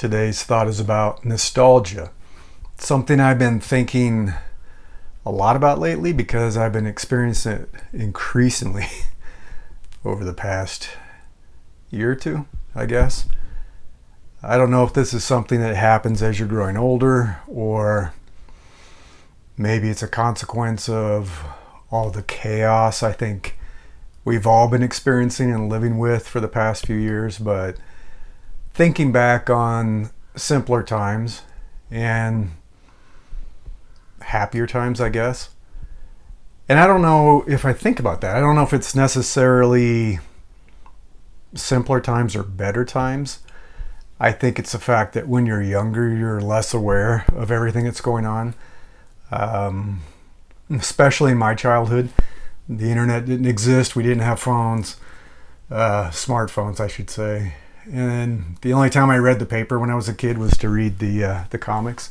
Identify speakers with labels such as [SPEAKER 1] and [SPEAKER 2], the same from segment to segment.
[SPEAKER 1] Today's thought is about nostalgia. Something I've been thinking a lot about lately because I've been experiencing it increasingly over the past year or two, I guess. I don't know if this is something that happens as you're growing older, or maybe it's a consequence of all the chaos I think we've all been experiencing and living with for the past few years. But thinking back on simpler times and happier times, I guess. And I don't know if I think about that. I don't know if it's necessarily simpler times or better times. I think it's the fact that when you're younger, you're less aware of everything that's going on. Especially in my childhood, the internet didn't exist. We didn't have phones, smartphones, I should say. And the only time I read the paper when I was a kid was to read the comics.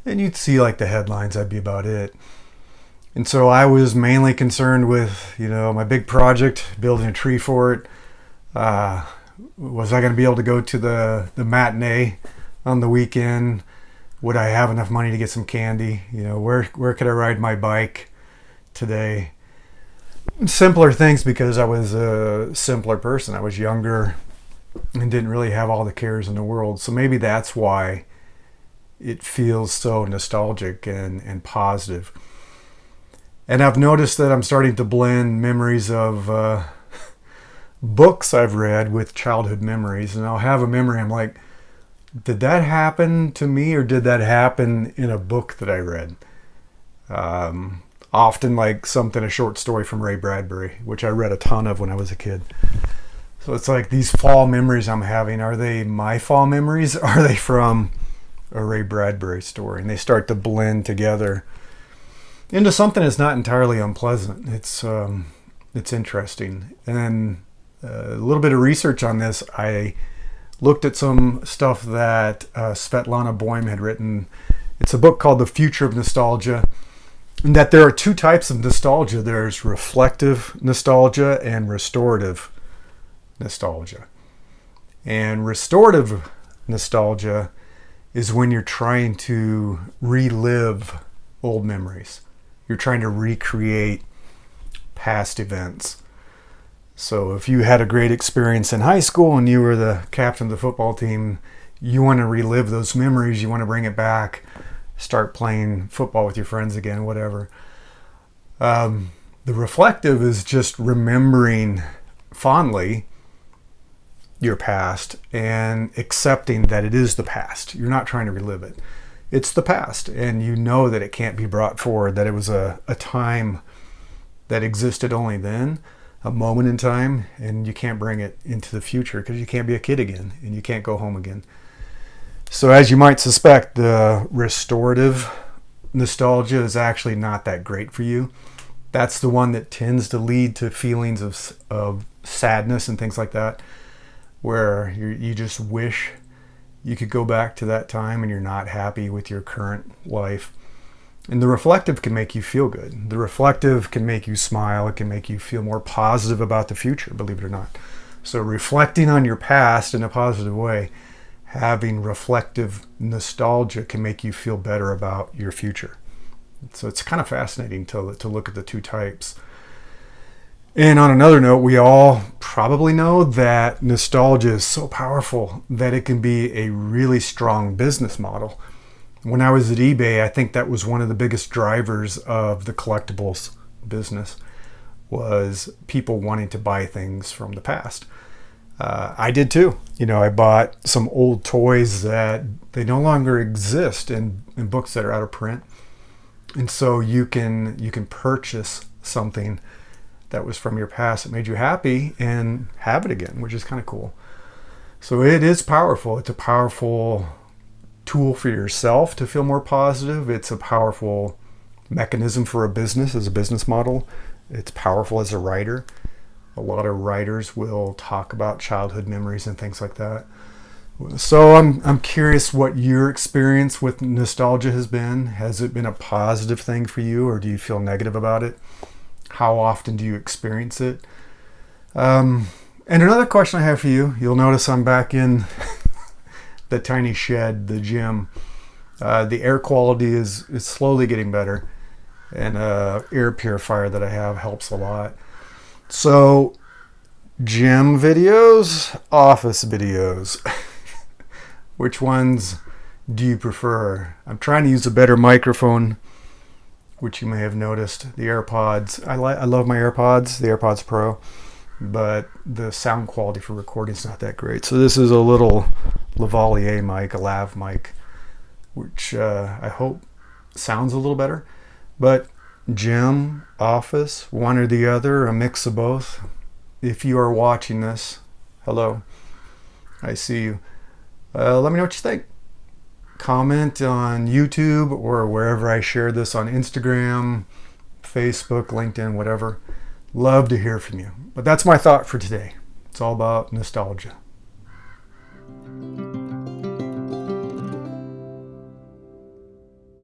[SPEAKER 1] And you'd see like the headlines, that'd be about it. And so I was mainly concerned with, my big project, building a tree fort. Was I going to be able to go to the matinee on the weekend? Would I have enough money to get some candy? Where could I ride my bike today? Simpler things, because I was a simpler person. I was younger and didn't really have all the cares in the world. So maybe that's why it feels so nostalgic and positive. And I've noticed that I'm starting to blend memories of books I've read with childhood memories. And I'll have a memory, I'm like, did that happen to me, or did that happen in a book that I read? Often like a short story from Ray Bradbury, which I read a ton of when I was a kid. So it's like these fall memories I'm having, are they my fall memories? Are they from a Ray Bradbury story? And they start to blend together into something that's not entirely unpleasant. It's interesting. And a little bit of research on this, I looked at some stuff that Svetlana Boym had written. It's a book called The Future of Nostalgia. And that there are two types of nostalgia. There's reflective nostalgia and restorative nostalgia. And restorative nostalgia is when you're trying to relive old memories. You're trying to recreate past events. So if you had a great experience in high school and you were the captain of the football team, you want to relive those memories. You want to bring it back, start playing football with your friends again, whatever. The reflective is just remembering fondly your past and accepting that it is the past. You're not trying to relive it. It's the past, and you know that it can't be brought forward, that it was a time that existed only then, a moment in time, and you can't bring it into the future because you can't be a kid again and you can't go home again. So as you might suspect, the restorative nostalgia is actually not that great for you. That's the one that tends to lead to feelings of sadness and things like that, where you just wish you could go back to that time and you're not happy with your current life. And the reflective can make you feel good. The reflective can make you smile. It can make you feel more positive about the future, believe it or not. So reflecting on your past in a positive way, having reflective nostalgia, can make you feel better about your future. So it's kind of fascinating to look at the two types. And on another note, we all probably know that nostalgia is so powerful that it can be a really strong business model. When I was at eBay, I think that was one of the biggest drivers of the collectibles business, was people wanting to buy things from the past. I did too. I bought some old toys that they no longer exist in books that are out of print. And so you can purchase something that was from your past that made you happy and have it again, which is kind of cool. So it is powerful. It's a powerful tool for yourself to feel more positive. It's a powerful mechanism for a business, as a business model. It's powerful as a writer. A lot of writers will talk about childhood memories and things like that. So I'm curious what your experience with nostalgia has been. Has it been a positive thing for you, or do you feel negative about it? How often do you experience it? And another question I have for you, you'll notice I'm back in the tiny shed, the gym. The air quality is slowly getting better, and air purifier that I have helps a lot. So gym videos, office videos. Which ones do you prefer? I'm trying to use a better microphone, which you may have noticed. The AirPods. I love my AirPods, the AirPods Pro, but the sound quality for recording is not that great. So this is a little lavalier mic, a lav mic, which I hope sounds a little better. But gym, office, one or the other, a mix of both. If you are watching this, hello, I see you. Let me know what you think. Comment on YouTube or wherever I share this, on Instagram, Facebook, LinkedIn, whatever. Love to hear from you. But that's my thought for today. It's all about nostalgia.